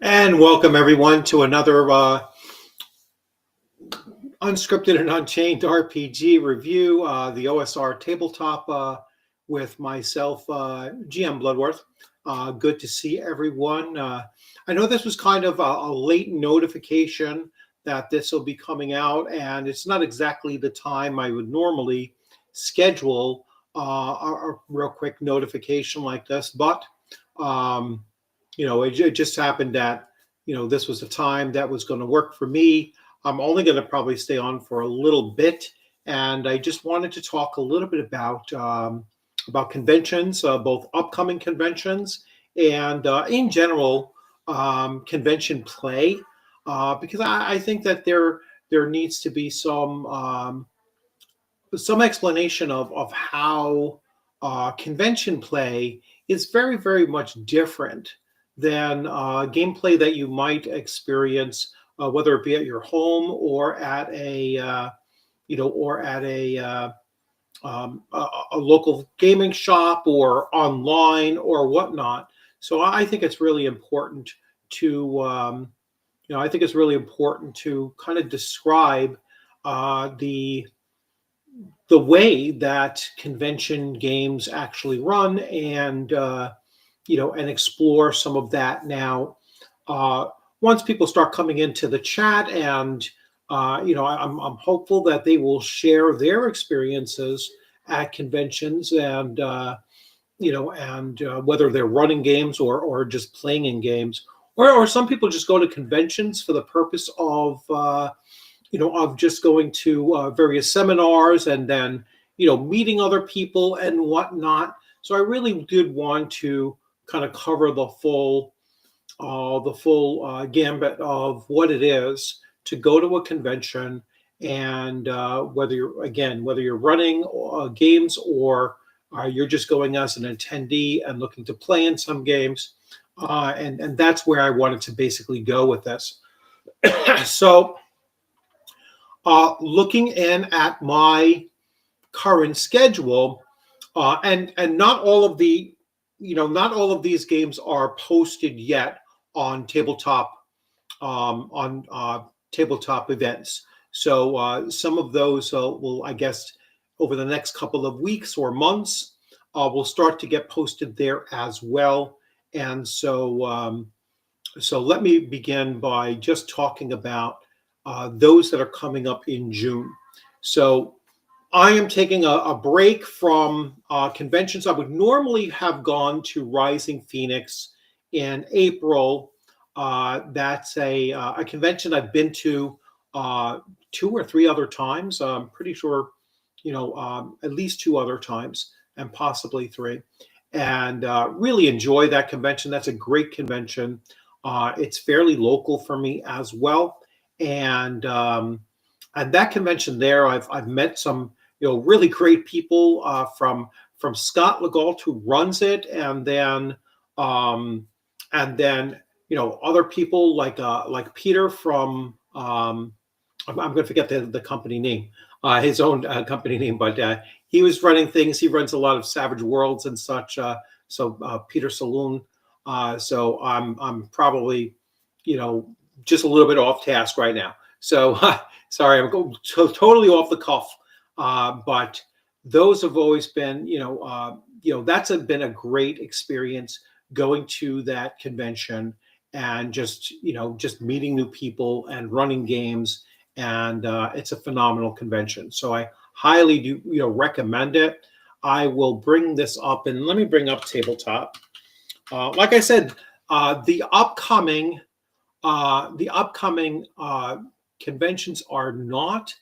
And welcome everyone to another unscripted and unchained RPG review, the OSR tabletop with myself, GM Bloodworth. Good to see everyone. I know this was kind of a late notification that this will be coming out, and it's not exactly the time I would normally schedule a real quick notification like this, but it just happened that, this was the time that was going to work for me. I'm only going to probably stay on for a little bit, and I just wanted to talk a little bit about conventions, both upcoming conventions and in general convention play, because I think that there needs to be some explanation of how convention play is very, very much different than gameplay that you might experience, whether it be at your home or at a local gaming shop or online or whatnot. So I think it's really important to kind of describe the way that convention games actually run, and explore some of that now. Once people start coming into the chat, and I'm hopeful that they will share their experiences at conventions, and whether they're running games or just playing in games, or some people just go to conventions for the purpose of just going to various seminars and then, meeting other people and whatnot. So I really did want to kind of cover the full gambit of what it is to go to a convention, and whether you're running games, or you're just going as an attendee and looking to play in some games, and that's where I wanted to basically go with this. So, looking in at my current schedule, and not all of these games are posted yet on tabletop events. So some of those will, I guess, over the next couple of weeks or months, will start to get posted there as well. And so let me begin by just talking about those that are coming up in June. So I am taking a break from conventions. I would normally have gone to Rising Phoenix in April. That's a convention I've been to 2 or 3 other times. I'm pretty sure, at least 2 other times, and possibly 3. And really enjoy that convention. That's a great convention. It's fairly local for me as well. And at that convention there, I've met some really great people, from Scott Legault, who runs it, and then other people like Peter from I'm going to forget the company name, his own company name, but he was running things. He runs a lot of Savage Worlds and such. So Peter Saloon. So I'm probably just a little bit off task right now. So sorry, I'm going totally off the cuff. But those have always been, that's been a great experience, going to that convention and just meeting new people and running games. And it's a phenomenal convention. So I highly do, recommend it. I will bring this up, and let me bring up tabletop. Like I said, the upcoming conventions are not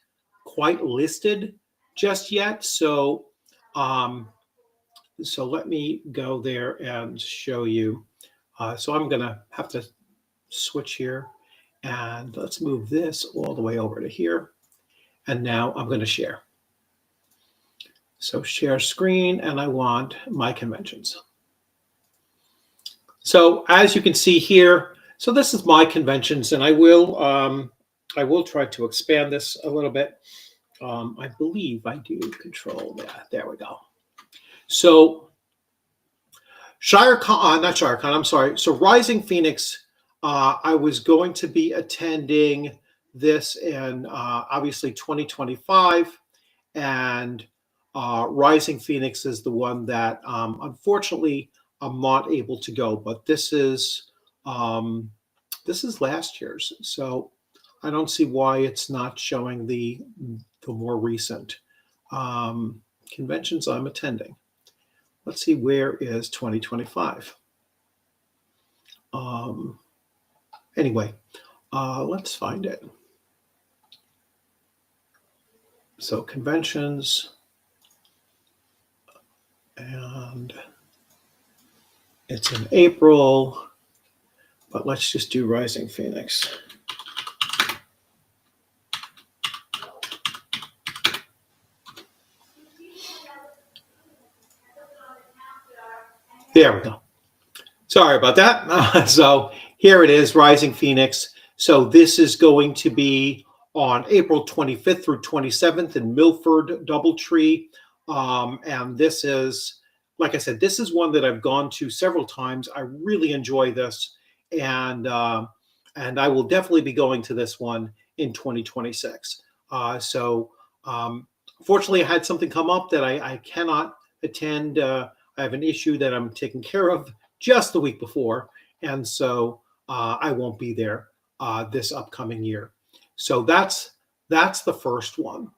quite listed just yet. So So let me go there and show you. So I'm going to have to switch here, and let's move this all the way over to here. And now I'm going to share. So share screen, and I want my conventions. So as you can see here, so this is my conventions, and I will try to expand this a little bit. I believe I do control that. There we go. So ShireCon, not ShireCon, I'm sorry. So Rising Phoenix, I was going to be attending this in obviously 2025, and Rising Phoenix is the one that unfortunately I'm not able to go. But this is last year's, so I don't see why it's not showing the more recent conventions I'm attending. Let's see, where is 2025? Anyway, let's find it. So conventions, and it's in April, but let's just do Rising Phoenix. There we go. Sorry about that. So here it is, Rising Phoenix. So this is going to be on April 25th through 27th in Milford, Doubletree. And this is, like I said, this is one that I've gone to several times. I really enjoy this. And I will definitely be going to this one in 2026. Fortunately, I had something come up that I cannot attend. I have an issue that I'm taking care of just the week before, and so I won't be there this upcoming year. So that's the first one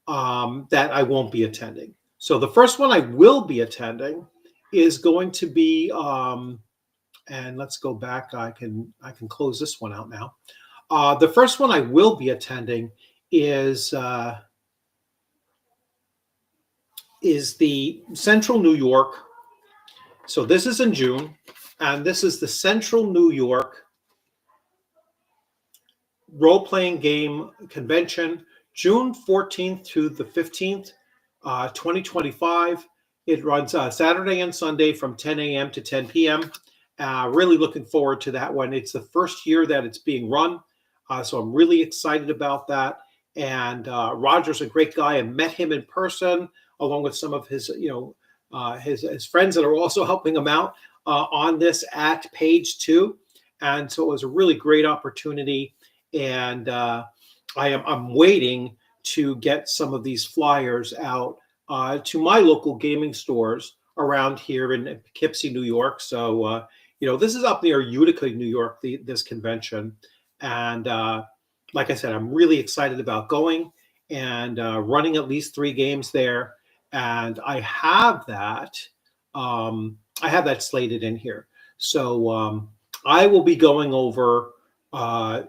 that I won't be attending. So the first one I will be attending is going to be, and let's go back. I can close this one out now. The first one I will be attending is the Central New York. So this is in June, and this is the Central New York role-playing game convention, June 14th to the 15th, 2025. It runs Saturday and Sunday from 10 a.m. to 10 p.m. Really looking forward to that one. It's the first year that it's being run, so I'm really excited about that. And Roger's a great guy. I met him in person, along with some of his, his friends that are also helping him out on this at Page 2. And so it was a really great opportunity. And I'm waiting to get some of these flyers out to my local gaming stores around here in Poughkeepsie, New York. So, this is up near Utica, New York, this convention. And like I said, I'm really excited about going and running at least 3 games there. And I have that slated in here. So I will be going over, a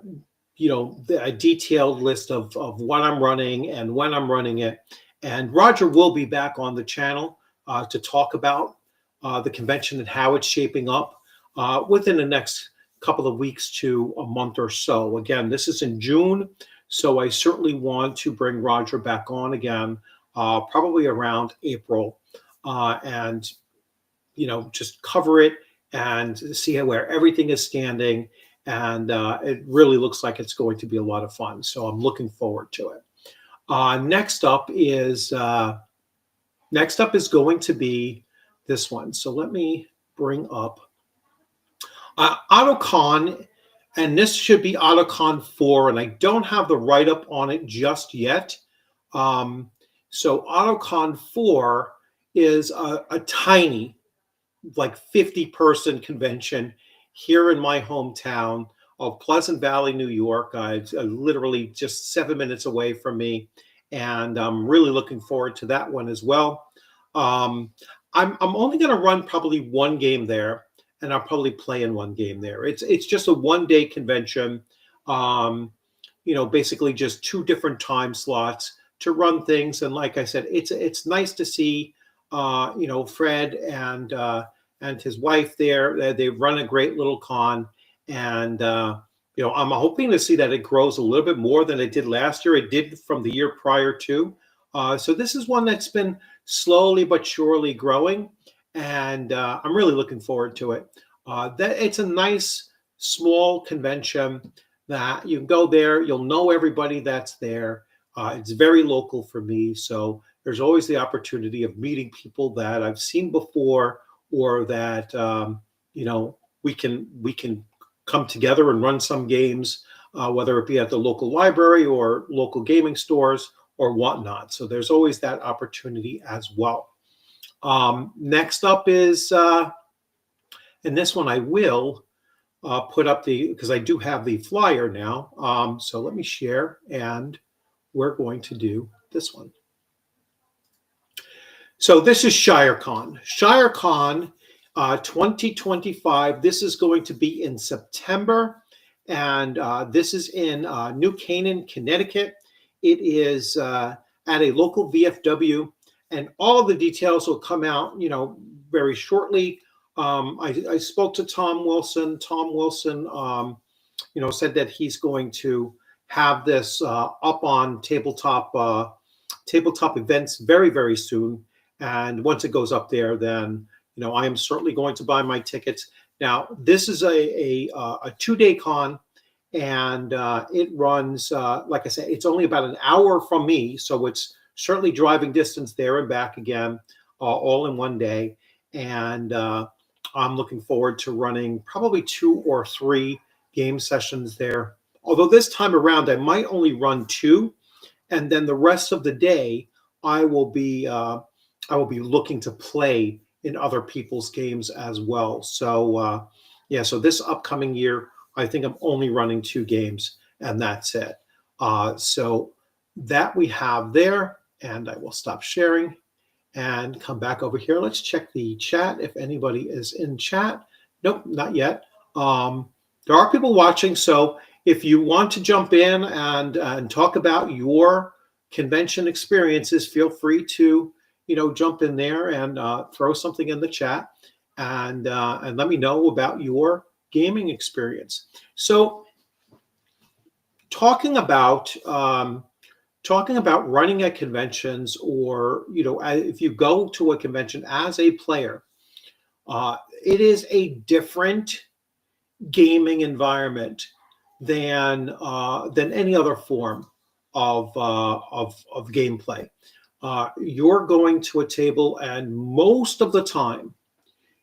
detailed list of what I'm running and when I'm running it. And Roger will be back on the channel to talk about the convention and how it's shaping up within the next couple of weeks to a month or so. Again, this is in June, so I certainly want to bring Roger back on again, probably around April, and just cover it and see where everything is standing. And it really looks like it's going to be a lot of fun. So I'm looking forward to it. Next up is going to be this one. So let me bring up AutoCon, and this should be AutoCon 4, and I don't have the write-up on it just yet. So AutoCon 4 is a tiny, like 50-person convention here in my hometown of Pleasant Valley, New York. It's literally just 7 minutes away from me, and I'm really looking forward to that one as well. I'm only going to run probably one game there, and I'll probably play in one game there. It's just a one-day convention, basically just 2 different time slots to run things. And like I said, it's nice to see Fred and his wife there. They run a great little con, and I'm hoping to see that it grows a little bit more than it did last year. It did from the year prior to. So this is one that's been slowly but surely growing, and I'm really looking forward to it. That it's a nice small convention that you can go there. You'll know everybody that's there. It's very local for me, so there's always the opportunity of meeting people that I've seen before, or that we can come together and run some games, whether it be at the local library or local gaming stores or whatnot. So there's always that opportunity as well. Next up is, and this one I will put up because I do have the flyer now. So let me share, and we're going to do this one. So this is ShireCon. ShireCon 2025. This is going to be in September, and this is in New Canaan, Connecticut. It is at a local VFW, and all of the details will come out, very shortly. I spoke to Tom Wilson. Tom Wilson, said that he's going to have this up on tabletop events very, very soon. And once it goes up there, then I am certainly going to buy my tickets. Now, this is a 2-day con, and it runs, like I said, it's only about an hour from me, so it's certainly driving distance there and back again, all in one day. And I'm looking forward to running probably 2 or 3 game sessions there. Although this time around, I might only run 2, and then the rest of the day, I will be looking to play in other people's games as well. So so this upcoming year, I think I'm only running 2 games, and that's it. So that we have there, and I will stop sharing and come back over here. Let's check the chat if anybody is in chat. Nope, not yet. There are people watching, so if you want to jump in and talk about your convention experiences, feel free to jump in there and throw something in the chat, and let me know about your gaming experience. So talking about running at conventions, or if you go to a convention as a player, it is a different gaming environment than any other form of gameplay. You're going to a table, and most of the time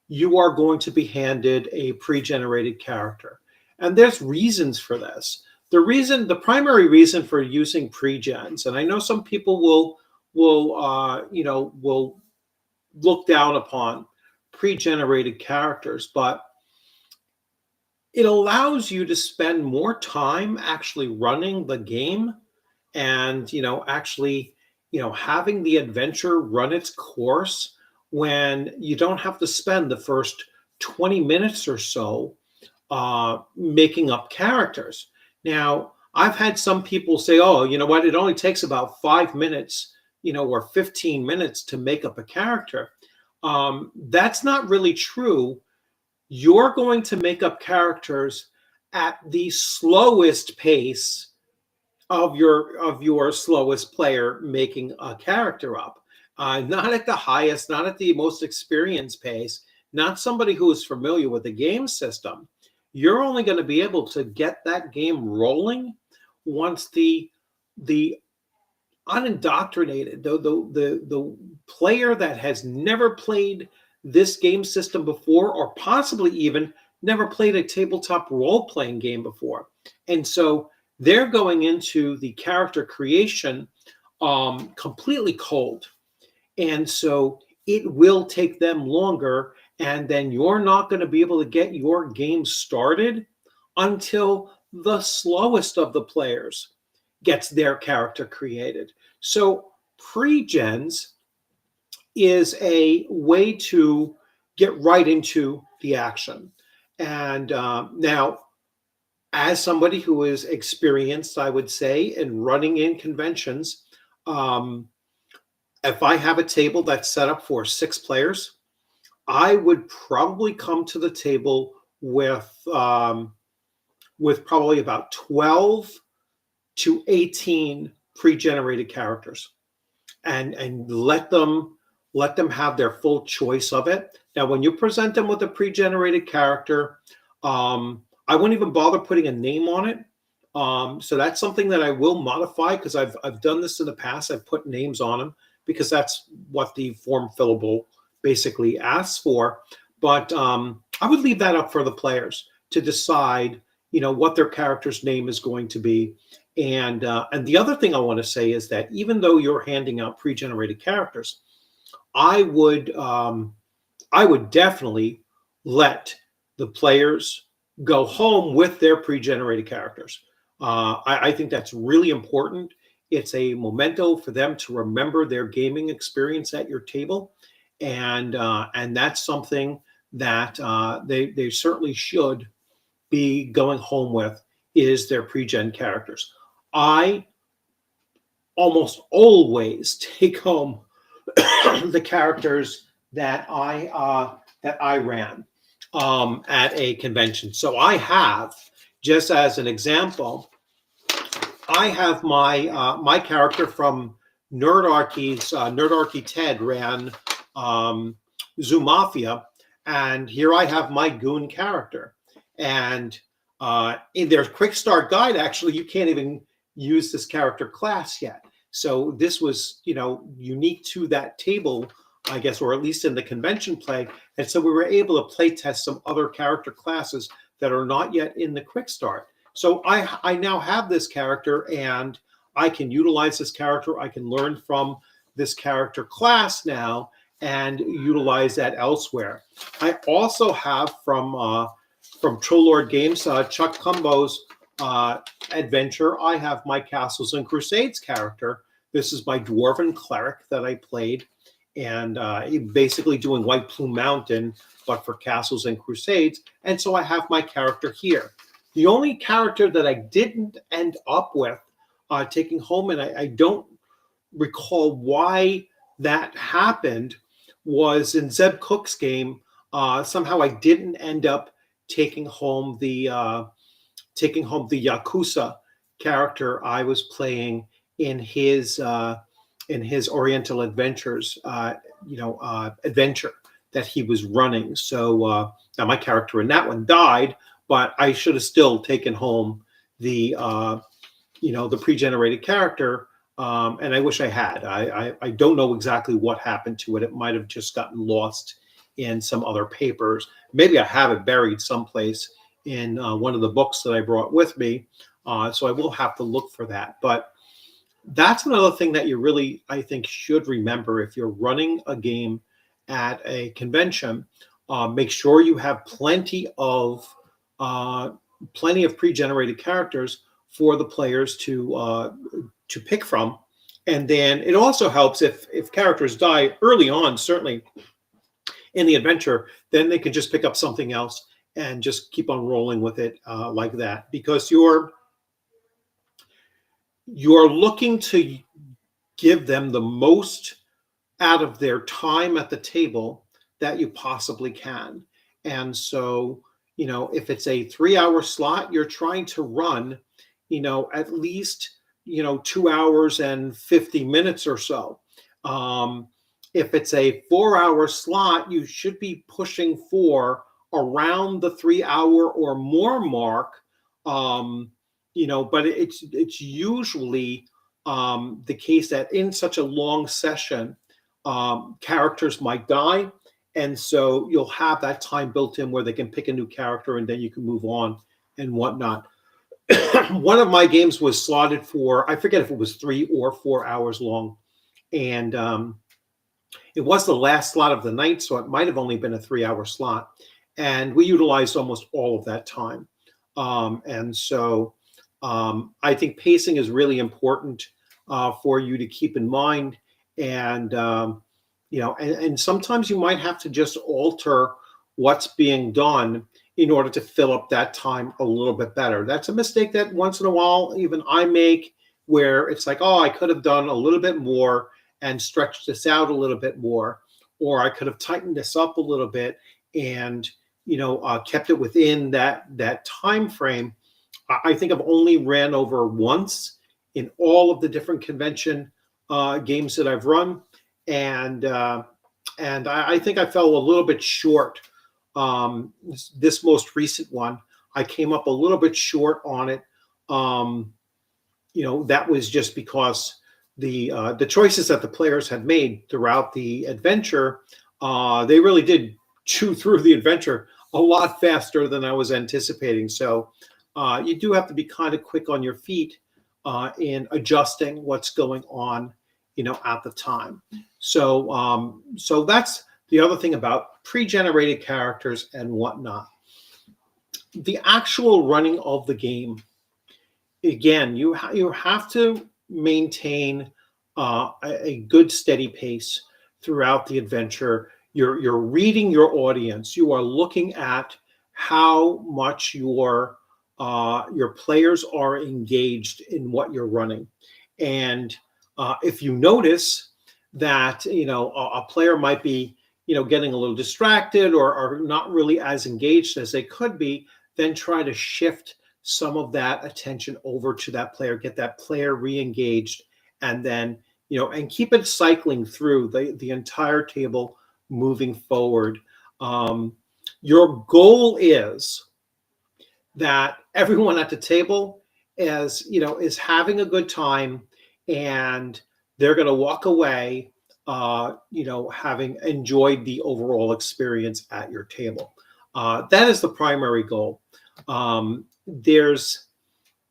you are going to be handed a pre-generated character, and there's reasons for this. The primary reason for using pre-gens, and I know some people will look down upon pre-generated characters, but it allows you to spend more time actually running the game, and actually having the adventure run its course, when you don't have to spend the first 20 minutes or so making up characters. Now, I've had some people say, oh, you know what, it only takes about 5 minutes, or 15 minutes to make up a character. That's not really true. You're going to make up characters at the slowest pace of your slowest player making a character up. Not at the highest, not at the most experienced pace, not somebody who is familiar with the game system. You're only going to be able to get that game rolling once the unindoctrinated, the player that has never played this game system before, or possibly even never played a tabletop role-playing game before. And so they're going into the character creation completely cold. And so it will take them longer, and then you're not going to be able to get your game started until the slowest of the players gets their character created. So pre-gens is a way to get right into the action. And now, as somebody who is experienced, I would say, in running in conventions, if I have a table that's set up for 6 players, I would probably come to the table with probably about 12 to 18 pre-generated characters, and let them have their full choice of it. Now, when you present them with a pre-generated character, I wouldn't even bother putting a name on it. So that's something that I will modify, because I've done this in the past. I've put names on them because that's what the form fillable basically asks for. But I would leave that up for the players to decide, what their character's name is going to be. And the other thing I want to say is that even though you're handing out pre-generated characters, I would definitely let the players go home with their pre-generated characters. I think that's really important. It's a memento for them to remember their gaming experience at your table, and that's something that they certainly should be going home with, is their pre-gen characters. I almost always take home the characters that I ran at a convention. So I have, just as an example, I have my character from Nerdarchy's Nerdarchy Ted ran Zoo Mafia, and here I have my goon character. And in their quick start guide, actually, you can't even use this character class yet. So this was, unique to that table, I guess, or at least in the convention play. And so we were able to play test some other character classes that are not yet in the quick start. So I now have this character, and I can utilize this character. I can learn from this character class now and utilize that elsewhere. I also have from Trollord Games, Chuck Cumbo's adventure, I have my Castles and Crusades character. This is my Dwarven Cleric that I played, and basically doing White Plume Mountain, but for Castles and Crusades. And so I have my character here. The only character that I didn't end up with taking home, and I don't recall why that happened, was in Zeb Cook's game. Somehow I didn't end up taking home the Yakuza character I was playing in his Oriental Adventures, adventure that he was running. So now my character in that one died, but I should have still taken home the pre-generated character, and I wish I had. I don't know exactly what happened to it. It might have just gotten lost in some other papers. Maybe I have it buried someplace in one of the books that I brought with me. So I will have to look for that. But that's another thing that you really, I think, should remember if you're running a game at a convention. Make sure you have plenty of pre-generated characters for the players to pick from. And then it also helps if characters die early on, certainly in the adventure, then they can just pick up something else and just keep on rolling with it like that, because you're looking to give them the most out of their time at the table that you possibly can. And so, if it's a 3-hour slot, you're trying to run, at least, 2 hours and 50 minutes or so. If it's a 4-hour slot, you should be pushing for around the 3-hour or more mark. But it's usually the case that in such a long session, characters might die. And so you'll have that time built in where they can pick a new character and then you can move on and whatnot. One of my games was slotted for, I forget if it was 3 or 4 hours long. And it was the last slot of the night, so it might have only been a 3-hour slot. And we utilized almost all of that time. And so I think pacing is really important for you to keep in mind. And, and sometimes you might have to just alter what's being done in order to fill up that time a little bit better. That's a mistake that once in a while even I make, where it's like, oh, I could have done a little bit more and stretched this out a little bit more, or I could have tightened this up a little bit and kept it within that time frame. I think I've only ran over once in all of the different convention games that I've run, and I think I fell a little bit short. This most recent one, I came up a little bit short on it. That was just because the choices that the players had made throughout the adventure, they really did chew through the adventure a lot faster than I was anticipating. So you do have to be kind of quick on your feet in adjusting what's going on, at the time. So that's the other thing about pre-generated characters and whatnot. The actual running of the game, again, you have to maintain a good steady pace throughout the adventure. You're reading your audience. You are looking at how much your players are engaged in what you're running, and if you notice that a player might be getting a little distracted or not really as engaged as they could be, then try to shift some of that attention over to that player, get that player re-engaged, and then and keep it cycling through the entire table moving forward. Your goal is that everyone at the table is having a good time, and they're going to walk away having enjoyed the overall experience at your table. That is the primary goal. They're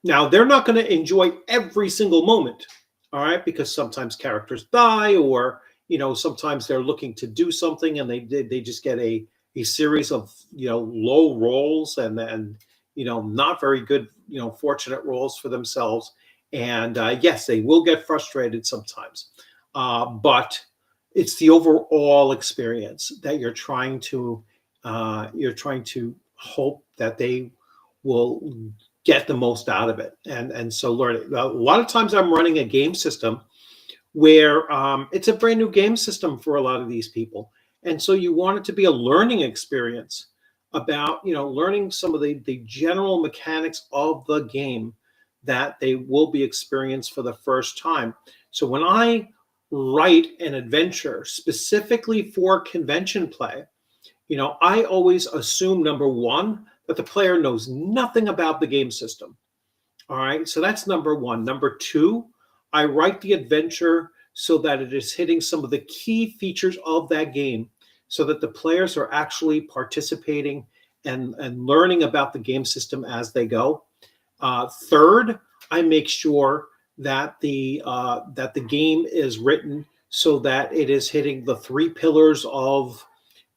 not going to enjoy every single moment, all right, because sometimes characters die, or sometimes they're looking to do something and they just get a series of low rolls and not very good fortunate rolls for themselves, and yes, they will get frustrated sometimes, but it's the overall experience that you're trying to hope that they will get the most out of it, and so learn it. A lot of times I'm running a game system where it's a brand new game system for a lot of these people, and so you want it to be a learning experience about learning some of the general mechanics of the game that they will be experienced for the first time. So when I write an adventure specifically for convention play, I always assume, number one, that the player knows nothing about the game system. All right, so that's number one. Number two, I write the adventure so that it is hitting some of the key features of that game, so that the players are actually participating and learning about the game system as they go. Third, I make sure that the game is written so that it is hitting the three pillars of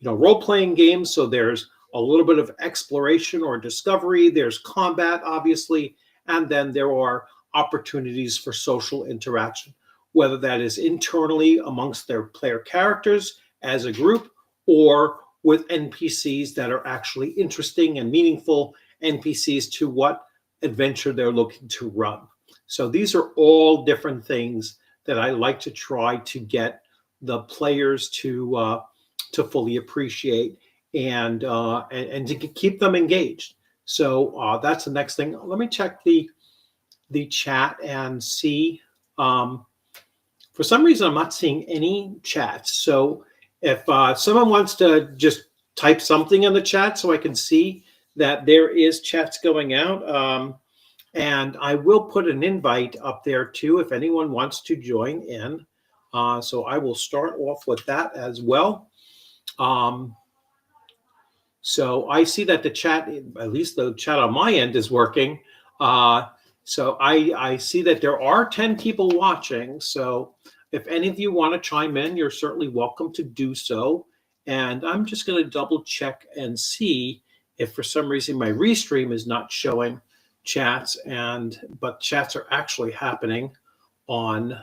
role-playing games. So there's a little bit of exploration or discovery, there's combat, obviously, and then there are opportunities for social interaction, whether that is internally amongst their player characters as a group, or with NPCs that are actually interesting and meaningful NPCs to what adventure they're looking to run. So these are all different things that I like to try to get the players to fully appreciate and to keep them engaged. So that's the next thing. Let me check the chat and see. For some reason, I'm not seeing any chats. So if someone wants to just type something in the chat so I can see that there is chats going out. And I will put an invite up there too if anyone wants to join in. So I will start off with that as well. So I see that the chat, at least the chat on my end, is working. So I see that there are 10 people watching. So if any of you want to chime in, you're certainly welcome to do so. And I'm just going to double check and see if for some reason my restream is not showing chats, but chats are actually happening on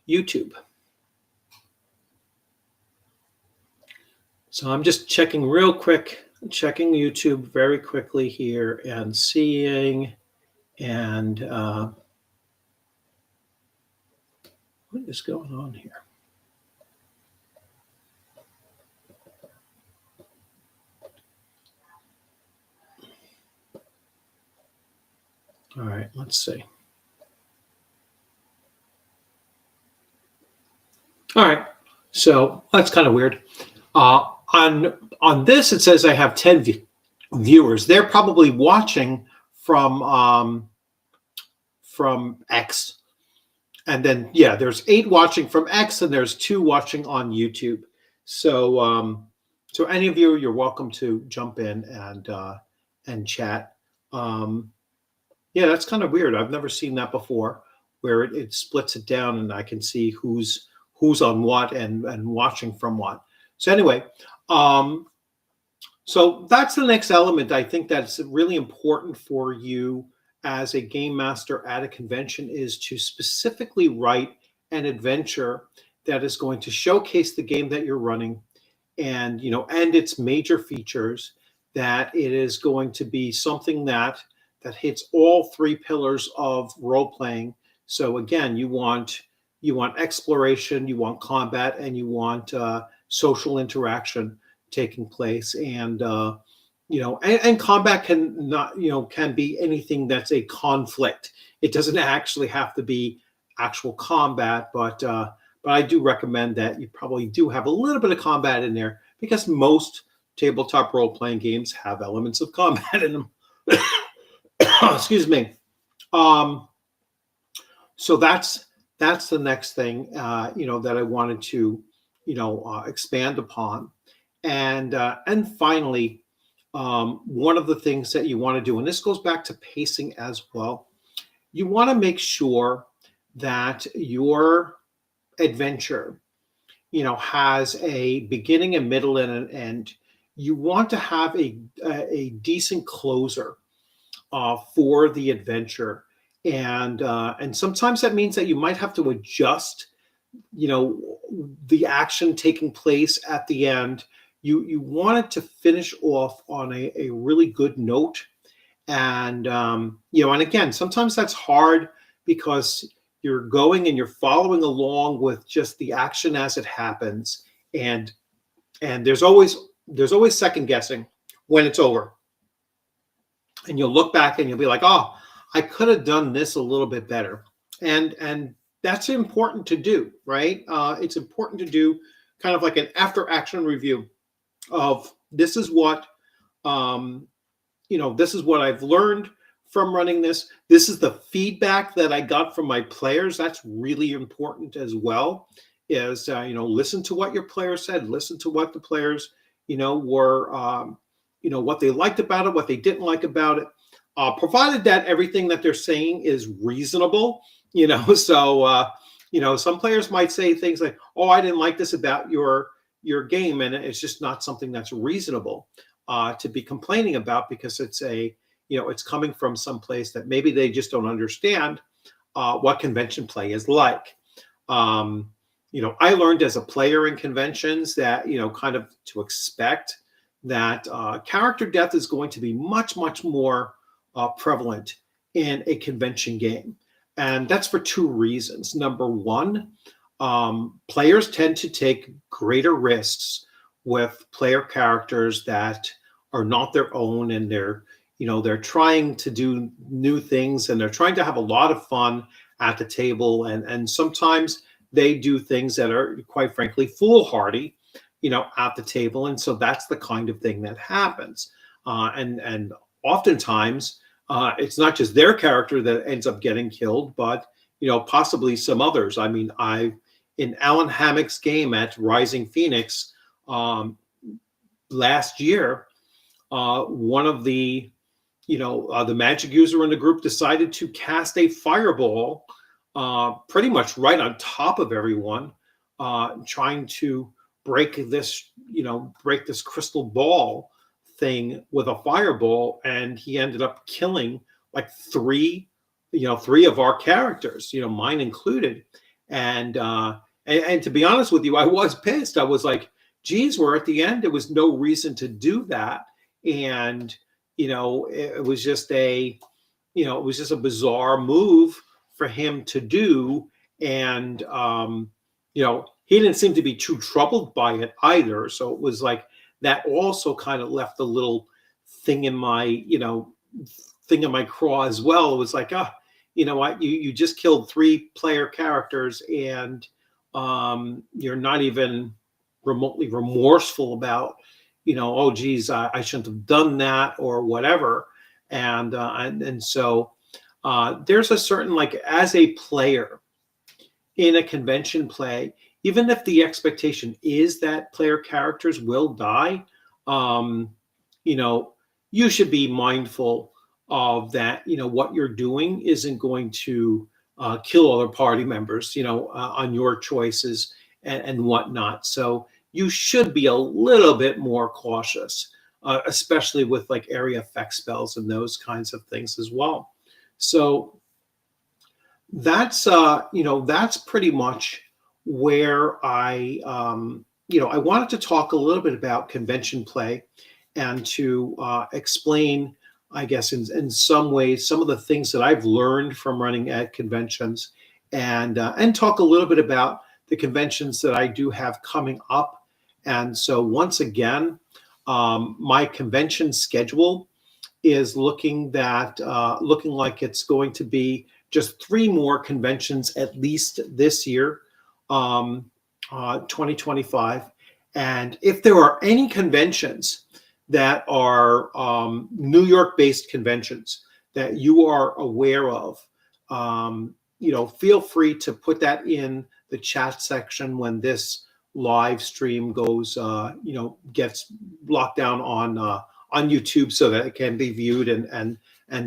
YouTube. So I'm just checking real quick, checking YouTube very quickly here and seeing, and What is going on here? All right, let's see. All right, so that's kind of weird. On this, it says I have 10 viewers. They're probably watching from X, and then yeah, there's 8 watching from X, and there's 2 watching on YouTube. So so any of you, you're welcome to jump in and chat. Yeah, that's kind of weird. I've never seen that before, where it splits it down, and I can see who's on what and watching from what. So anyway, so that's the next element. I think that's really important for you as a game master at a convention, is to specifically write an adventure that is going to showcase the game that you're running, and and its major features. That it is going to be something that hits all 3 pillars of role playing. So again, you want exploration, you want combat, and you want social interaction taking place. And and combat can not can be anything that's a conflict. It doesn't actually have to be actual combat, but I do recommend that you probably do have a little bit of combat in there, because most tabletop role playing games have elements of combat in them. Excuse me. So that's the next thing that I wanted to expand upon. And finally, one of the things that you want to do, and this goes back to pacing as well, you want to make sure that your adventure has a beginning, a middle, and an end. You want to have a decent closer for the adventure, and sometimes that means that you might have to adjust the action taking place at the end. You want it to finish off on a really good note. And and again, sometimes that's hard, because you're going and you're following along with just the action as it happens, and there's always second guessing when it's over, and you'll look back and you'll be like, oh, I could have done this a little bit better. And that's important to do, right? It's important to do kind of like an after action review of, this is what this is what I've learned from running this. This is the feedback that I got from my players. That's really important as well, is listen to what your players said, listen to what the players were what they liked about it, what they didn't like about it, provided that everything that they're saying is reasonable. So some players might say things like, oh, I didn't like this about your game, and it's just not something that's reasonable to be complaining about, because it's coming from some place that maybe they just don't understand what convention play is like. I learned as a player in conventions that kind of to expect that character death is going to be much, much more prevalent in a convention game. And that's for 2 reasons. Number one, players tend to take greater risks with player characters that are not their own, and they're trying to do new things, and they're trying to have a lot of fun at the table, and sometimes they do things that are, quite frankly, foolhardy at the table. And so that's the kind of thing that happens. And oftentimes it's not just their character that ends up getting killed, but possibly some others. I mean, in Alan Hammock's game at Rising Phoenix last year, one of the magic user in the group decided to cast a fireball pretty much right on top of everyone, trying to break this crystal ball thing with a fireball, and he ended up killing like 3 of our characters, mine included. And to be honest with you, I was pissed. I was like, geez, we're at the end. There was no reason to do that. And it was just a bizarre move for him to do. And he didn't seem to be too troubled by it either. So it was like that also kind of left a little thing in my thing in my craw as well. It was like, you know what, you just killed 3 player characters, and you're not even remotely remorseful about, oh geez, I shouldn't have done that or whatever. And so there's a certain, like, as a player in a convention play, even if the expectation is that player characters will die, um, you know, you should be mindful of that. What you're doing isn't going to kill other party members, on your choices and whatnot. So you should be a little bit more cautious, especially with like area effect spells and those kinds of things as well. So that's pretty much where I wanted to talk a little bit about convention play, and to explain, I guess, in some ways, some of the things that I've learned from running at conventions, and talk a little bit about the conventions that I do have coming up. And so once again, my convention schedule is looking like it's going to be just 3 more conventions at least this year, 2025. And if there are any conventions that are New York-based conventions that you are aware of, feel free to put that in the chat section when this live stream gets locked down on YouTube, so that it can be viewed and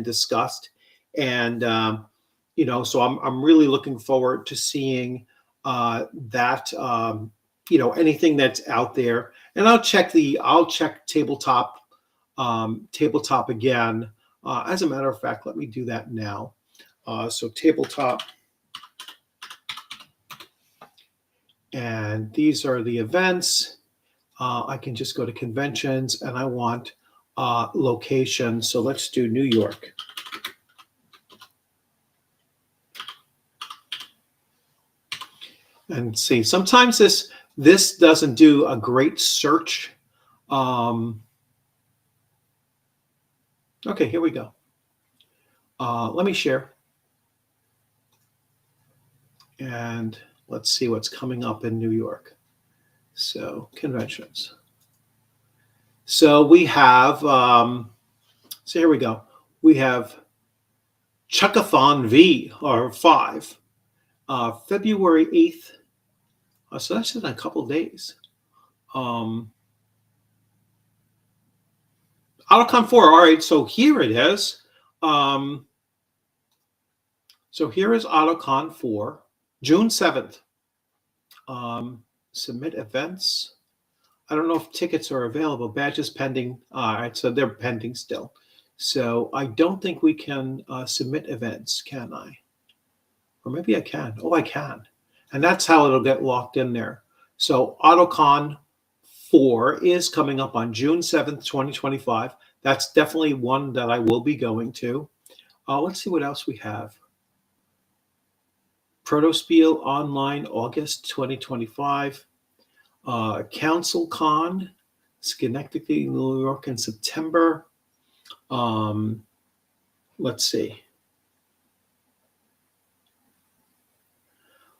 discussed. And so I'm really looking forward to seeing that anything that's out there. And I'll check tabletop again. As a matter of fact, let me do that now. So tabletop, and these are the events. I can just go to conventions, and I want location. So let's do New York. And see, sometimes this doesn't do a great search. Okay, here we go. Let me share. And let's see what's coming up in New York. So conventions. So we have, so here we go. We have Chuckathon V, or 5, February 8th. So that's in a couple of days. AutoCon 4. All right, so here it is. So here is AutoCon 4, June 7th. Submit events. I don't know if tickets are available. Badges pending. All right, so they're pending still. So I don't think we can submit events, can I? Or maybe I can. Oh, I can. And that's how it'll get locked in there. So AutoCon 4 is coming up on June 7th, 2025. That's definitely one that I will be going to. Let's see what else we have. Protospiel Online, August 2025. CouncilCon, Schenectady, New York, in September. Let's see.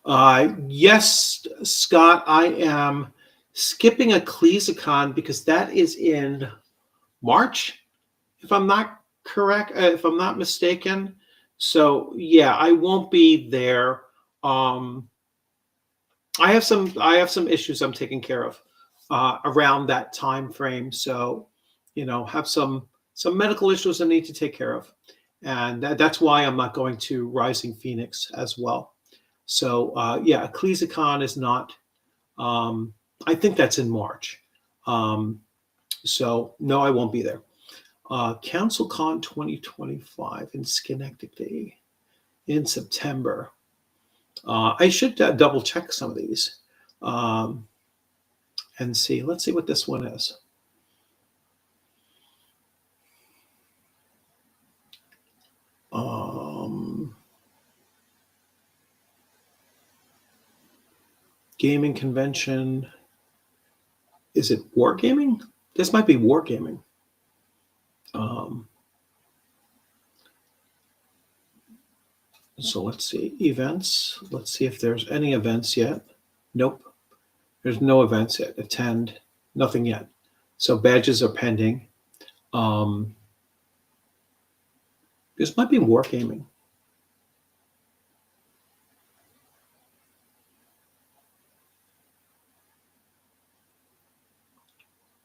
Yes, Scott, I am skipping EcclesiaCon because that is in March, if I'm not correct, if I'm not mistaken. So yeah, I won't be there. I have some issues I'm taking care of around that time frame. So, have some medical issues I need to take care of, and that's why I'm not going to Rising Phoenix as well. So yeah, EcclesiaCon is not. I think that's in March. So no, I won't be there. CouncilCon 2025 in Schenectady in September. I should double check some of these and see. Let's see what this one is. gaming convention. Is it Wargaming? This might be Wargaming. So let's see, events. Let's see if there's any events yet. Nope, there's no events yet. Attend, nothing yet. So badges are pending. This might be Wargaming.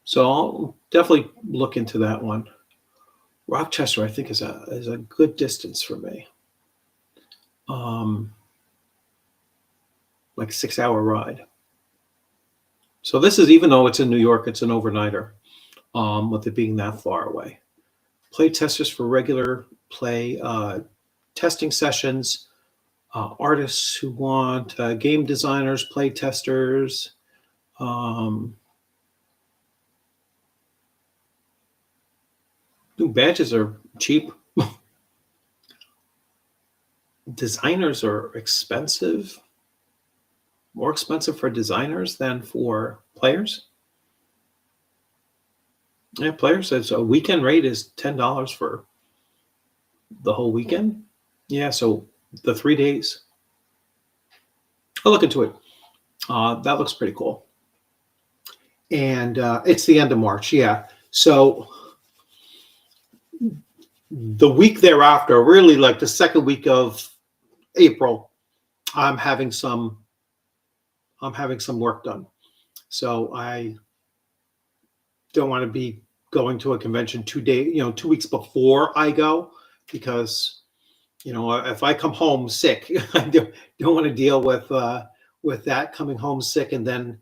So I'll definitely look into that one. Rochester, I think, is a good distance for me. Like 6-hour ride. So this is, even though it's in New York, it's an overnighter, with it being that far away. Play testers for regular play, testing sessions, artists who want, game designers, play testers. New badges are cheap. Designers are expensive. More expensive for designers than for players. Yeah, players, it's a weekend rate is $10 for the whole weekend. Yeah, so the 3 days. I'll look into it. That looks pretty cool. And it's the end of March, yeah. So the week thereafter, really like the second week of April, I'm having some work done. So I don't want to be going to a convention 2 weeks before I go, because if I come home sick, I don't want to deal with that, coming home sick and then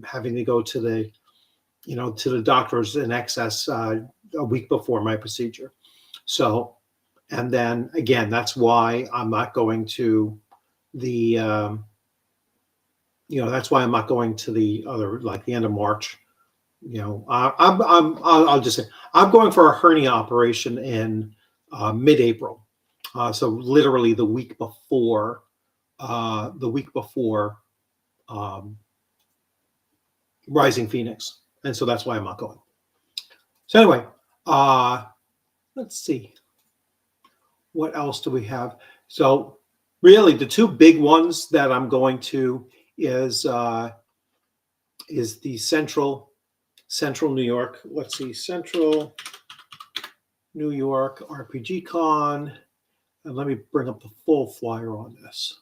having to go to the doctors in excess a week before my procedure. So, and then again, that's why I'm not going to the that's why I'm not going to the other, like the end of March. I'll just say I'm going for a hernia operation in mid-April. So literally the week before Rising Phoenix, and so that's why I'm not going. So anyway, let's see, what else do we have? So really, the two big ones that I'm going to is the Central New York. Let's see, Central New York RPG Con. And let me bring up the full flyer on this.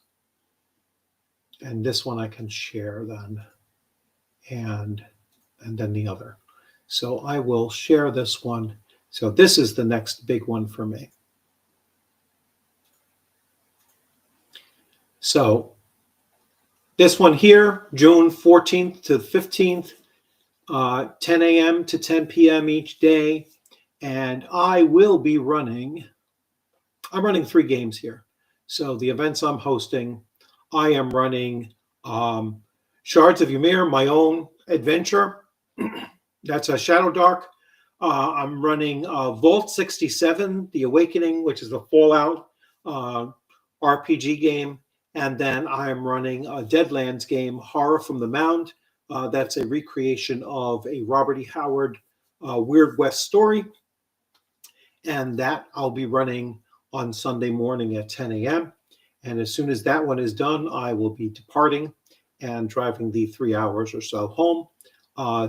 And this one I can share then, and then the other. So I will share this one. So this is the next big one for me. So this one here, June 14th to 15th, 10 a.m. to 10 p.m. each day. And I will be running 3 games here. So the events I'm hosting, I am running Shards of Ymir, my own adventure. That's a Shadow Dark. I'm running Vault 67, The Awakening, which is a Fallout RPG game. And then I'm running a Deadlands game, Horror from the Mound. That's a recreation of a Robert E. Howard Weird West story. And that I'll be running on Sunday morning at 10 a.m. And as soon as that one is done, I will be departing and driving the 3 hours or so home.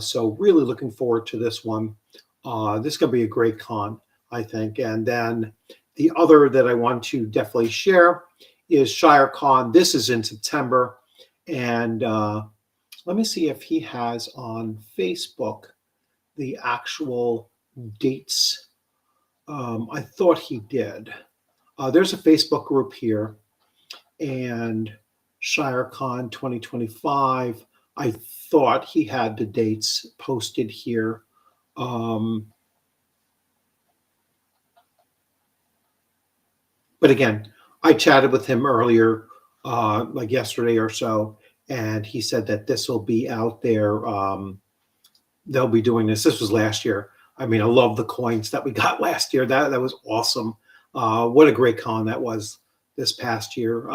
So really looking forward to this one. This is going to be a great con, I think. And then the other that I want to definitely share is ShireCon. This is in September. And let me see if he has on Facebook the actual dates. I thought he did. There's a Facebook group here, and ShireCon 2025. I thought he had the dates posted here. But again, I chatted with him earlier, like yesterday or so, and he said that this will be out there. They'll be doing this. This was last year. I mean, I love the coins that we got last year. That was awesome. What a great con that was this past year,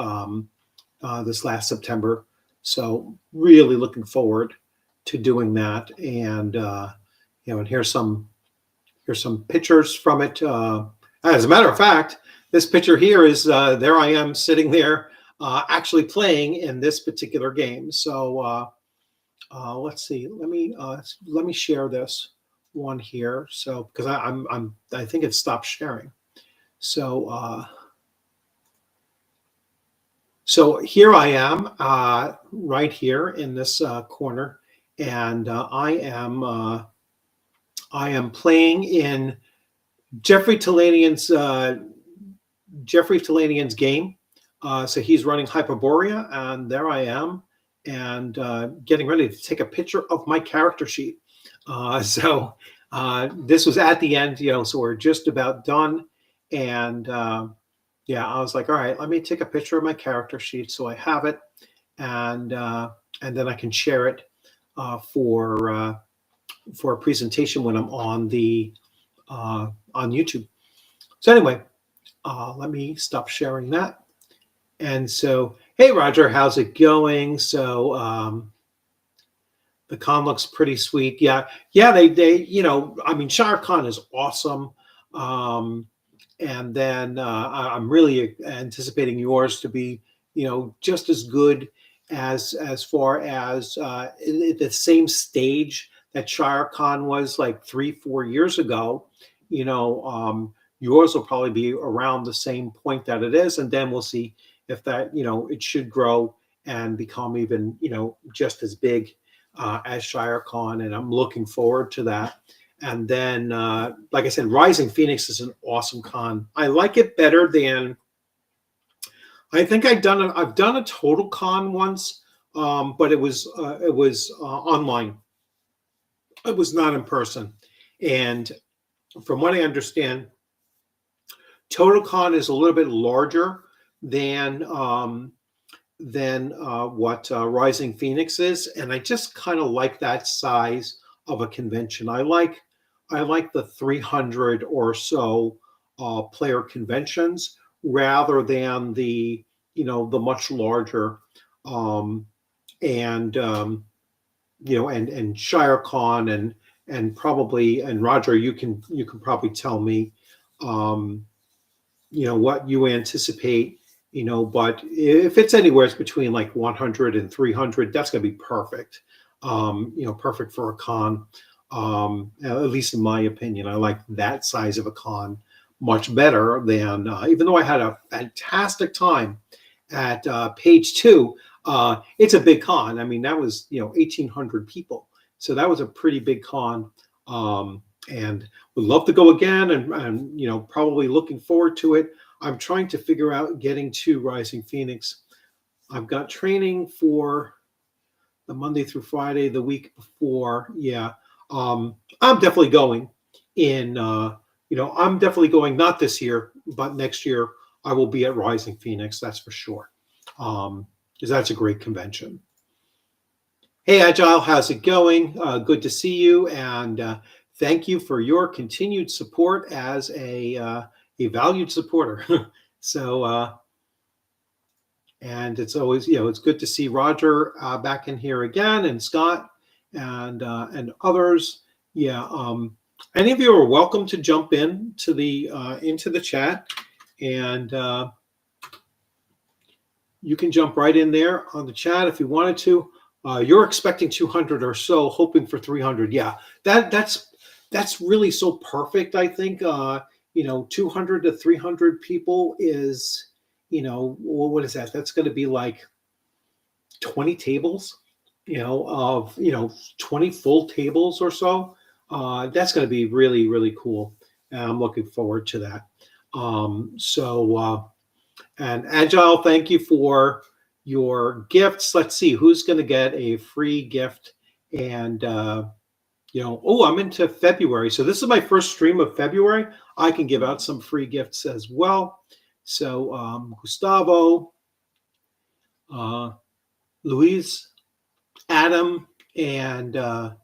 this last September. So really looking forward to doing that. And and here's some pictures from it. As a matter of fact, this picture here is there I am sitting there actually playing in this particular game. So let's see. Let me share this one here. So because I think it stopped sharing. So so here I am right here in this corner, and I am playing in Jeffrey Talanian's game. So he's running Hyperborea, and there I am, and getting ready to take a picture of my character sheet. So this was at the end, so we're just about done. And yeah, I was like, all right, let me take a picture of my character sheet so I have it, and then I can share it for a presentation when I'm on YouTube. So anyway, let me stop sharing that. And so, hey, Roger, how's it going? So the con looks pretty sweet. Yeah, they I mean, Shire Con is awesome. And then I'm really anticipating yours to be, just as good as far as the same stage that ShireCon was like 3-4 years ago. Yours will probably be around the same point that it is, and then we'll see if that it should grow and become even just as big as ShireCon, and I'm looking forward to that. And then, like I said, Rising Phoenix is an awesome con. I like it better than, I think I've done a total con once, but it was online. It was not in person. And from what I understand, Total Con is a little bit larger than what Rising Phoenix is, and I just kind of like that size of a convention. I like the 300 or so player conventions rather than the much larger and ShireCon and probably, and Roger, you can probably tell me what you anticipate, but if it's anywhere between like 100 and 300, that's going to be perfect. Perfect for a con. At least in my opinion, I like that size of a con much better than, even though I had a fantastic time at Page 2, it's a big con. I mean, that was 1,800 people, so that was a pretty big con, and would love to go again, and probably looking forward to it. I'm trying to figure out getting to Rising Phoenix. I've got training for the Monday through Friday, the week before. Yeah, I'm definitely going in. I'm definitely going, not this year, but next year I will be at Rising Phoenix. That's for sure, because that's a great convention. Hey, Agile, how's it going? Good to see you, and thank you for your continued support as a valued supporter. So, and it's always, it's good to see Roger back in here again, and Scott, and others. Yeah, any of you are welcome to jump in to into the chat, and you can jump right in there on the chat if you wanted to. You're expecting 200 or so, hoping for 300. Yeah, that's really so perfect. I think 200 to 300 people is, what is that? That's going to be like 20 tables, of 20 full tables or so. That's going to be really, really cool. And I'm looking forward to that. And Agile, thank you for your gifts. Let's see who's going to get a free gift. And I'm into February, so this is my first stream of February. I can give out some free gifts as well. So Gustavo, Luis, Adam, and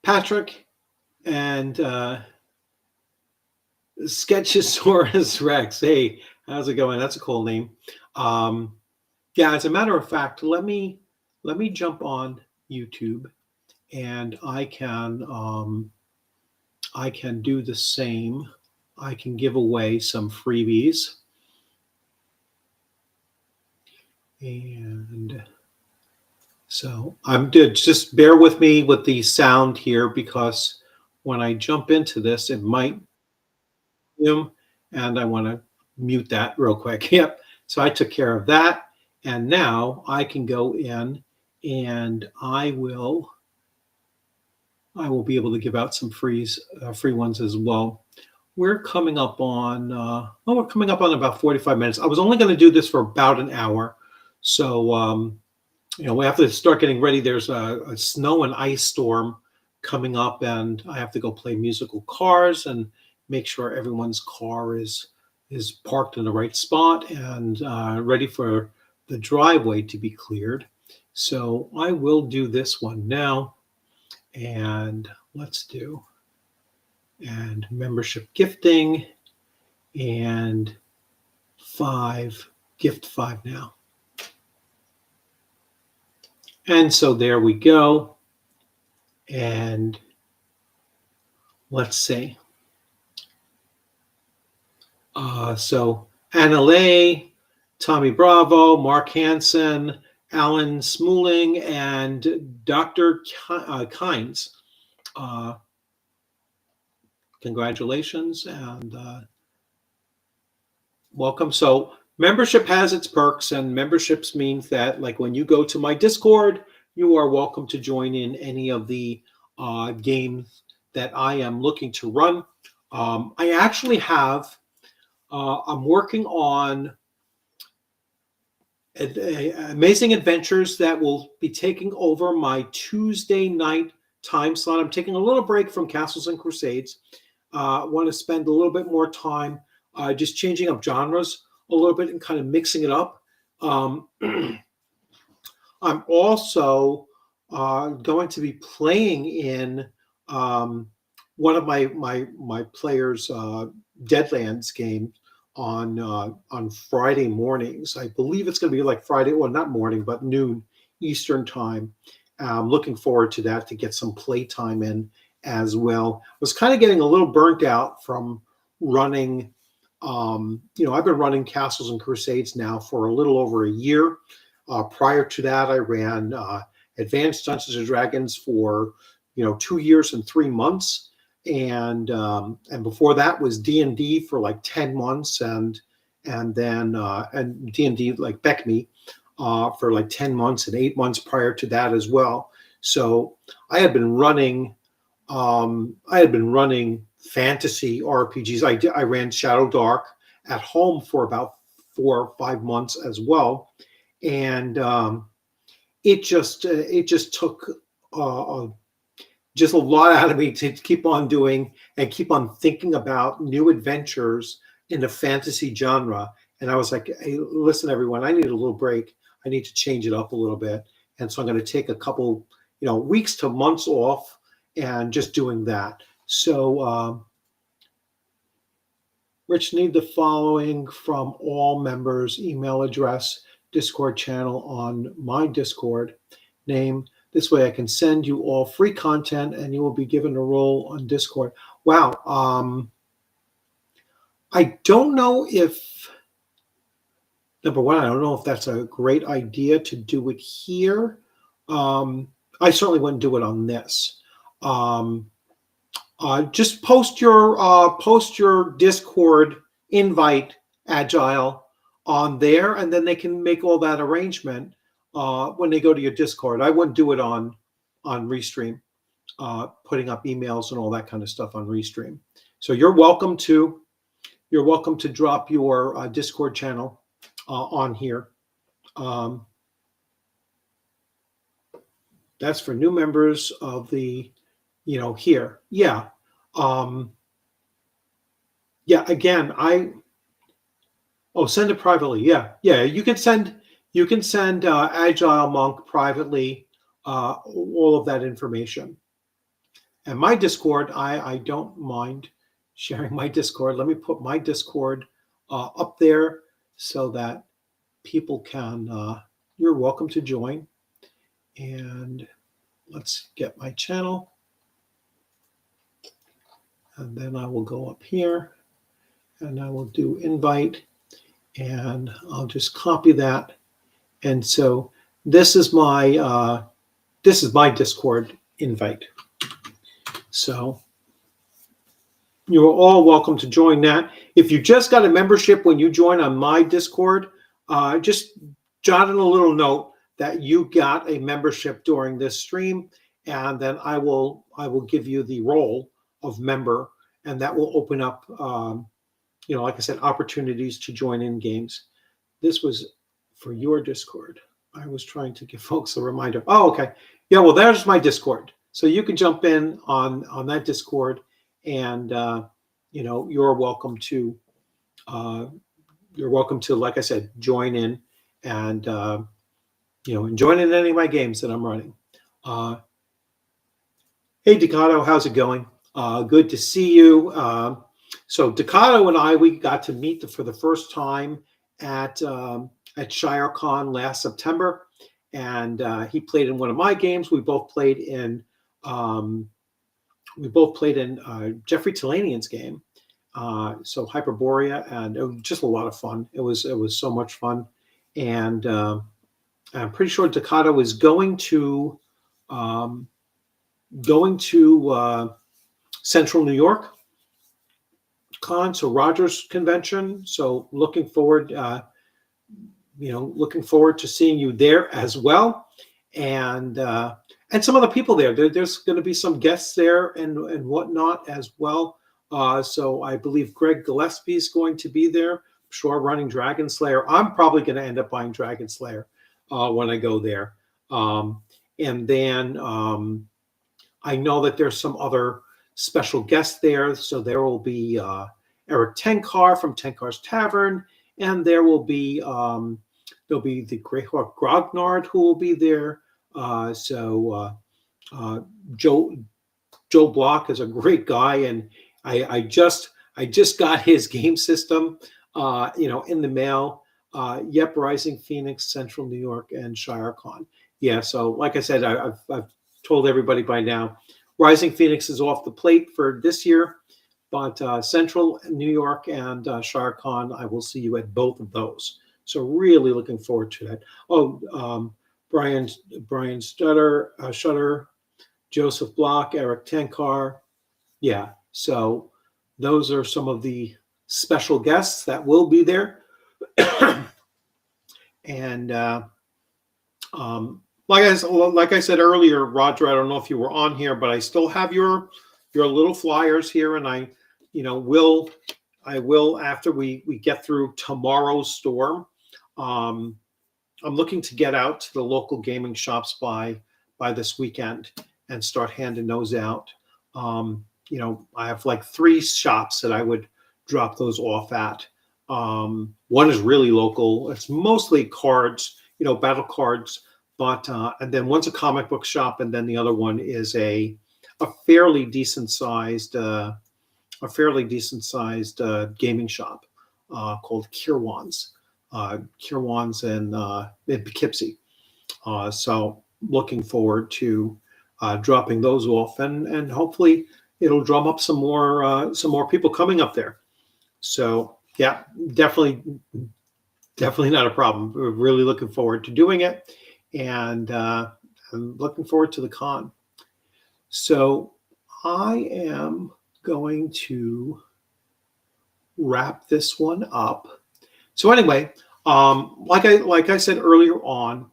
Patrick, and Sketchosaurus Rex. Hey, how's it going? That's a cool name. Yeah, as a matter of fact, let me jump on YouTube, and I can do the same. I can give away some freebies. And so I'm good. Just bear with me with the sound here, because when I jump into this, it might and I want to mute that real quick. Yep. So I took care of that. And now I can go in, and I will be able to give out some free ones as well. We're coming up on we're coming up on about 45 minutes. I was only going to do this for about an hour. So we have to start getting ready. There's a snow and ice storm coming up, and I have to go play musical cars and make sure everyone's car is parked in the right spot and ready for the driveway to be cleared. So I will do this one now, and let's do and membership gifting, and gift 5 now. And so there we go. And let's see. So Anna Lay, Tommy Bravo, Mark Hansen, Alan Smooling, and Dr. Kynes. Congratulations and welcome. So membership has its perks, and memberships means that, like, when you go to my Discord, you are welcome to join in any of the games that I am looking to run. I actually have, I'm working on amazing adventures that will be taking over my Tuesday night time slot. I'm taking a little break from Castles and Crusades. I want to spend a little bit more time just changing up genres a little bit and kind of mixing it up. I'm also going to be playing in one of my players' Deadlands game on Friday mornings. I believe it's going to be like Friday, well, not morning, but noon Eastern time. I'm looking forward to that, to get some playtime in as well. I was kind of getting a little burnt out from running. I've been running Castles and Crusades now for a little over a year. Prior to that, I ran Advanced Dungeons and Dragons for 2 years and 3 months, and before that was D&D for like 10 months, and then D&D like BECMI for like 10 months and 8 months prior to that as well. So I had been running fantasy RPGs. I ran Shadow Dark at home for about 4 or 5 months as well, and it just took just a lot out of me to keep on doing and keep on thinking about new adventures in the fantasy genre. And I was like, hey, listen, everyone, I need a little break. I need to change it up a little bit. And so I'm going to take a couple, weeks to months off and just doing that. So, Rich, need the following from all members: email address, Discord channel on my Discord, name. This way I can send you all free content and you will be given a role on Discord. Wow. I don't know if, number one, I don't know if that's a great idea to do it here. I certainly wouldn't do it on this. Just post your Discord invite, Agile, on there, and then they can make all that arrangement when they go to your Discord. I wouldn't do it on Restream, putting up emails and all that kind of stuff on Restream. So you're welcome to drop your Discord channel on here. That's for new members of the, here. Yeah. Again, send it privately. Yeah. You can send Agile Monk privately all of that information. And my Discord, I don't mind sharing my Discord. Let me put my Discord up there so that people can, you're welcome to join. And let's get my channel. And then I will go up here and I will do invite, and I'll just copy that. And so this is my Discord invite. So you're all welcome to join that. If you just got a membership when you join on my Discord, just jot in a little note that you got a membership during this stream, and then I will give you the role of member, and that will open up, like I said, opportunities to join in games. This was for your Discord. I was trying to give folks a reminder. Oh, okay. Yeah, well, there's my Discord. So you can jump in on that Discord, and you're welcome to like I said, join in and and join in any of my games that I'm running. Hey, Ducato, how's it going? Good to see you. So Ducato and I, we got to meet for the first time at ShireCon last September, and he played in one of my games. We both played in Jeffrey Talanian's game, so Hyperborea, and it was just a lot of fun. It was so much fun, and I'm pretty sure Ducato is going to Central New York Con, so Rogers Convention. So looking forward to seeing you there as well, and some other people there. There's going to be some guests there and whatnot as well. So I believe Greg Gillespie is going to be there. I'm sure, running Dragon Slayer. I'm probably going to end up buying Dragon Slayer when I go there. And then I know that there's some other special guests there. So there will be Eric Tenkar from Tenkar's Tavern, and there'll be the Greyhawk Grognard who will be there. Joe Block is a great guy, and I just got his game system in the mail. Yep, Rising Phoenix, Central New York, and ShireCon. Yeah, so like I said, I've told everybody by now, Rising Phoenix is off the plate for this year, but Central New York and ShireCon, I will see you at both of those. So really looking forward to that. Oh, Brian Shutter, Joseph Block, Eric Tenkar. Yeah, so those are some of the special guests that will be there. And like I said earlier, Roger, I don't know if you were on here, but I still have your little flyers here, and I will after we get through tomorrow's storm. I'm looking to get out to the local gaming shops by this weekend and start handing those out. I have like 3 shops that I would drop those off at. One is really local. It's mostly cards, battle cards, but and then one's a comic book shop, and then the other one is a fairly decent sized gaming shop called Kirwan's in Poughkeepsie. So looking forward to dropping those off, and hopefully it'll drum up some more people coming up there. So yeah, definitely not a problem. We're really looking forward to doing it, and I'm looking forward to the con. So I am going to wrap this one up. So anyway, like I said earlier on,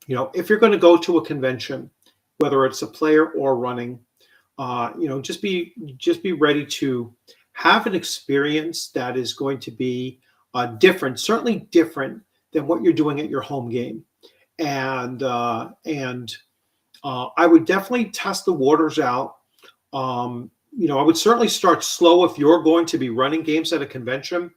if you're going to go to a convention, whether it's a player or running, just be ready to have an experience that is going to be different, certainly different than what you're doing at your home game. And I would definitely test the waters out. I would certainly start slow if you're going to be running games at a convention.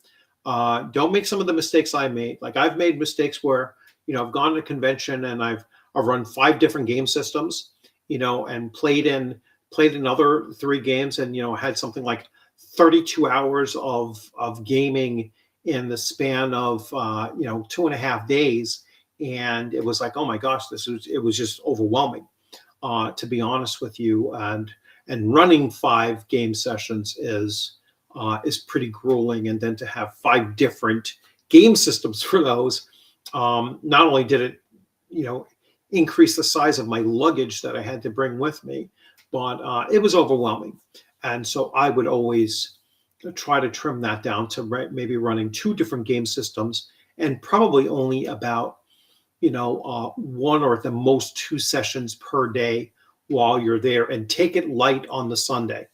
Don't make some of the mistakes I made. Like, I've made mistakes where, I've gone to a convention and I've run 5 different game systems, and played in other 3 games, and, had something like 32 hours of gaming in the span of 2.5 days, and it was like, oh my gosh, it was just overwhelming, to be honest with you. And running 5 game sessions is pretty grueling, and then to have 5 different game systems for those, not only did it increase the size of my luggage that I had to bring with me, but it was overwhelming. And so I would always try to trim that down to maybe running 2 different game systems, and probably only about 1 or at the most 2 sessions per day while you're there, and take it light on the Sunday.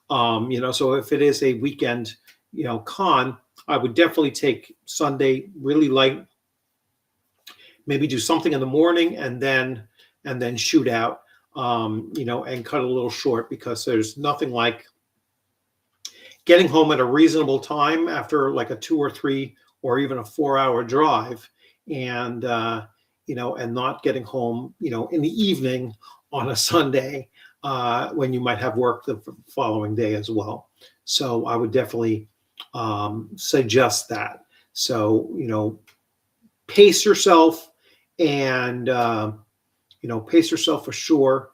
So if it is a weekend con, I would definitely take Sunday really light, maybe do something in the morning, and then shoot out, and cut a little short, because there's nothing like getting home at a reasonable time after like a 2 or 3 or even a 4-hour drive, and and not getting home in the evening on a Sunday, when you might have work the following day as well. So I would definitely suggest that. So pace yourself, and pace yourself for sure.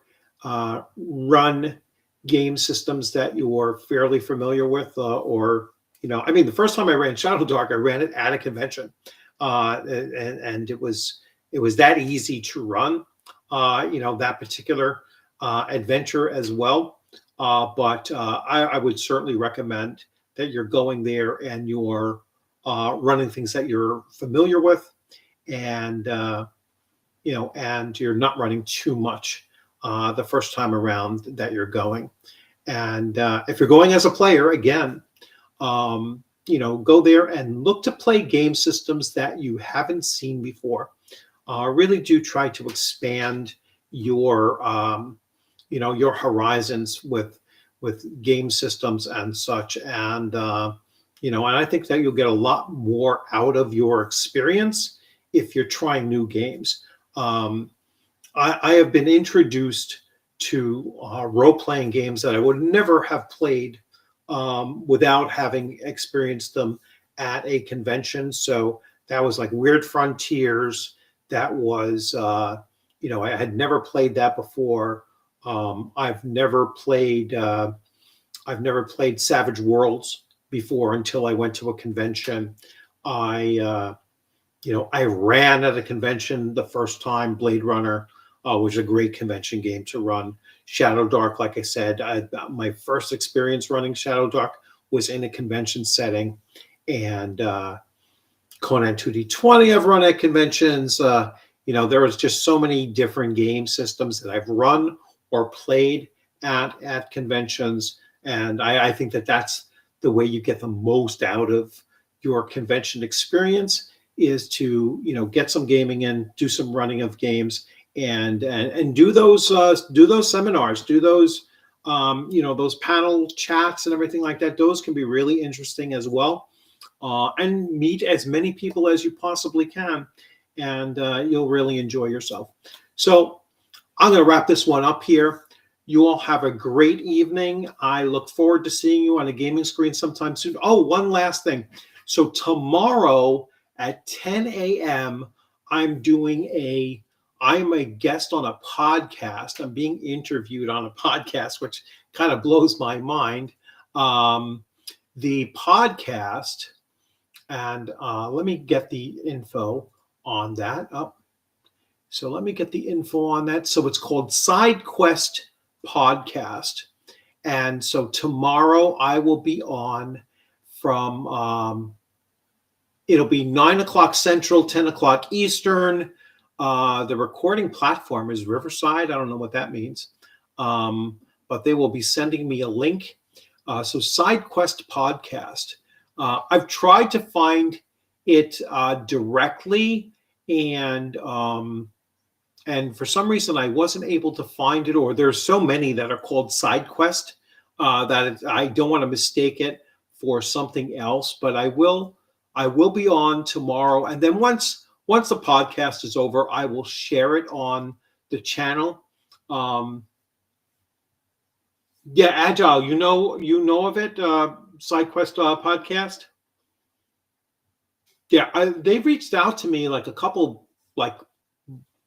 Run game systems that you're fairly familiar with, or the first time I ran Shadow Dark, I ran it at a convention, and it was that easy to run, that particular adventure as well. But I would certainly recommend that you're going there and you're running things that you're familiar with, and and you're not running too much the first time around that you're going. And if you're going as a player, again, go there and look to play game systems that you haven't seen before. Really do try to expand your your horizons with game systems and such. And and I think that you'll get a lot more out of your experience if you're trying new games. I have been introduced to role-playing games that I would never have played without having experienced them at a convention. So that was like Weird Frontiers. That was, I had never played that before. I've never played Savage Worlds before until I went to a convention. I ran at a convention the first time, Blade Runner, which is a great convention game to run. Shadow Dark, like I said, my first experience running Shadow Dark was in a convention setting. And Conan 2D20 I've run at conventions. There was just so many different game systems that I've run or played at conventions. And I think that that's the way you get the most out of your convention experience, is to get some gaming in, do some running of games, and do those seminars, do those those panel chats and everything like that. Those can be really interesting as well, and meet as many people as you possibly can, and you'll really enjoy yourself. So I'm going to wrap this one up here. You all have a great evening. I look forward to seeing you on a gaming screen sometime soon. Oh, one last thing. So tomorrow at 10 a.m., I'm a guest on a podcast. I'm being interviewed on a podcast, which kind of blows my mind. The podcast, and let me get the info on that up. So let me get the info on that. So it's called Side Quest Podcast. And so tomorrow I will be on from, it'll be 9 o'clock Central, 10 o'clock Eastern. The recording platform is Riverside. I don't know what that means. But they will be sending me a link. So Side Quest Podcast. I've tried to find it directly, and for some reason I wasn't able to find it, or there's so many that are called Side Quest that I don't want to mistake it for something else. But I will be on tomorrow, and then once the podcast is over, I will share it on the channel. Yeah, Agile, you know of it, Side Quest podcast? Yeah, they reached out to me like a couple like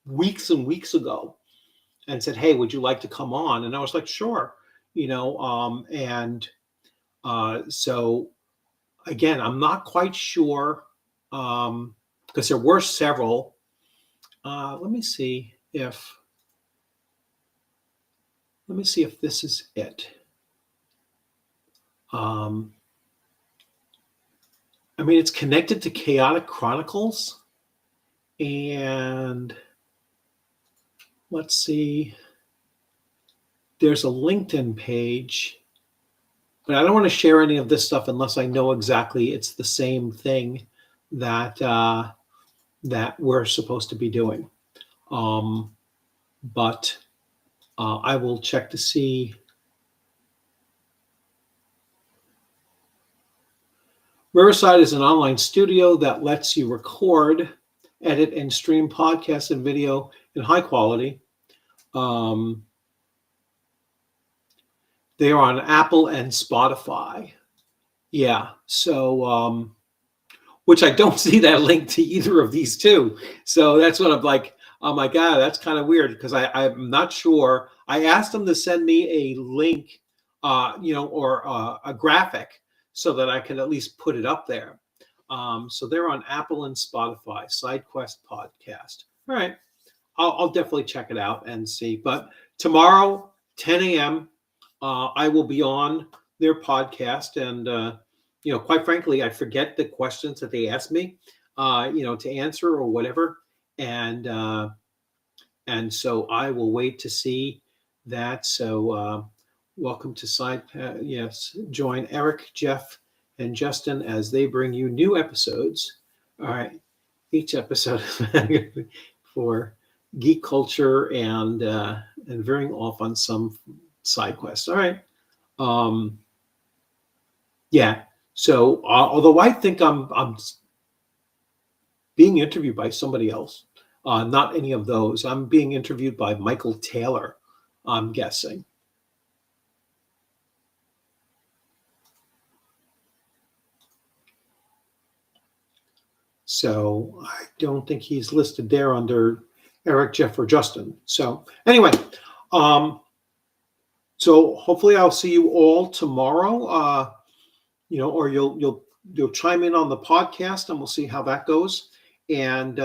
weeks and weeks ago and said, "Hey, would you like to come on?" And I was like, "Sure." And so again, I'm not quite sure because there were several. Let me see if this is it. Um, I mean, it's connected to Chaotic Chronicles, and let's see. There's a LinkedIn page, but I don't want to share any of this stuff unless I know exactly it's the same thing that that we're supposed to be doing. But I will check to see. Riverside is an online studio that lets you record, edit, and stream podcasts and video in high quality. They are on Apple and Spotify. Yeah. So, which I don't see that link to either of these two. So that's what I'm like, oh my God, that's kind of weird because I'm not sure. I asked them to send me a link, or a graphic so that I can at least put it up there. So they're on Apple and Spotify, SideQuest Podcast. All right. I'll definitely check it out and see. But tomorrow, 10 a.m., I will be on their podcast. And, quite frankly, I forget the questions that they ask me, to answer or whatever. And so I will wait to see that. So welcome to Side. Yes, join Eric, Jeff, and Justin as they bring you new episodes. All right. Each episode for geek culture and veering off on some side quests. All right. Yeah. So although I think I'm being interviewed by somebody else, not any of those. I'm being interviewed by Michael Taylor, I'm guessing. So I don't think he's listed there under Eric, Jeff, or Justin. So anyway, so hopefully I'll see you all tomorrow. Or you'll chime in on the podcast, and we'll see how that goes. And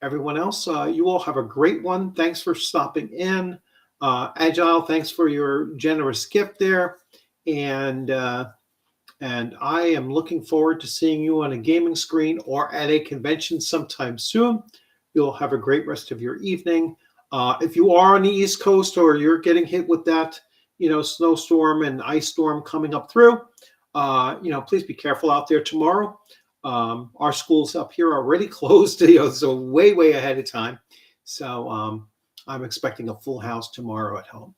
everyone else, you all have a great one. Thanks for stopping in. Agile, thanks for your generous gift there. And I am looking forward to seeing you on a gaming screen or at a convention sometime soon. You'll have a great rest of your evening. If you are on the East Coast or you're getting hit with that, snowstorm and ice storm coming up through, please be careful out there tomorrow. Our schools up here are already closed, so way ahead of time. So I'm expecting a full house tomorrow at home.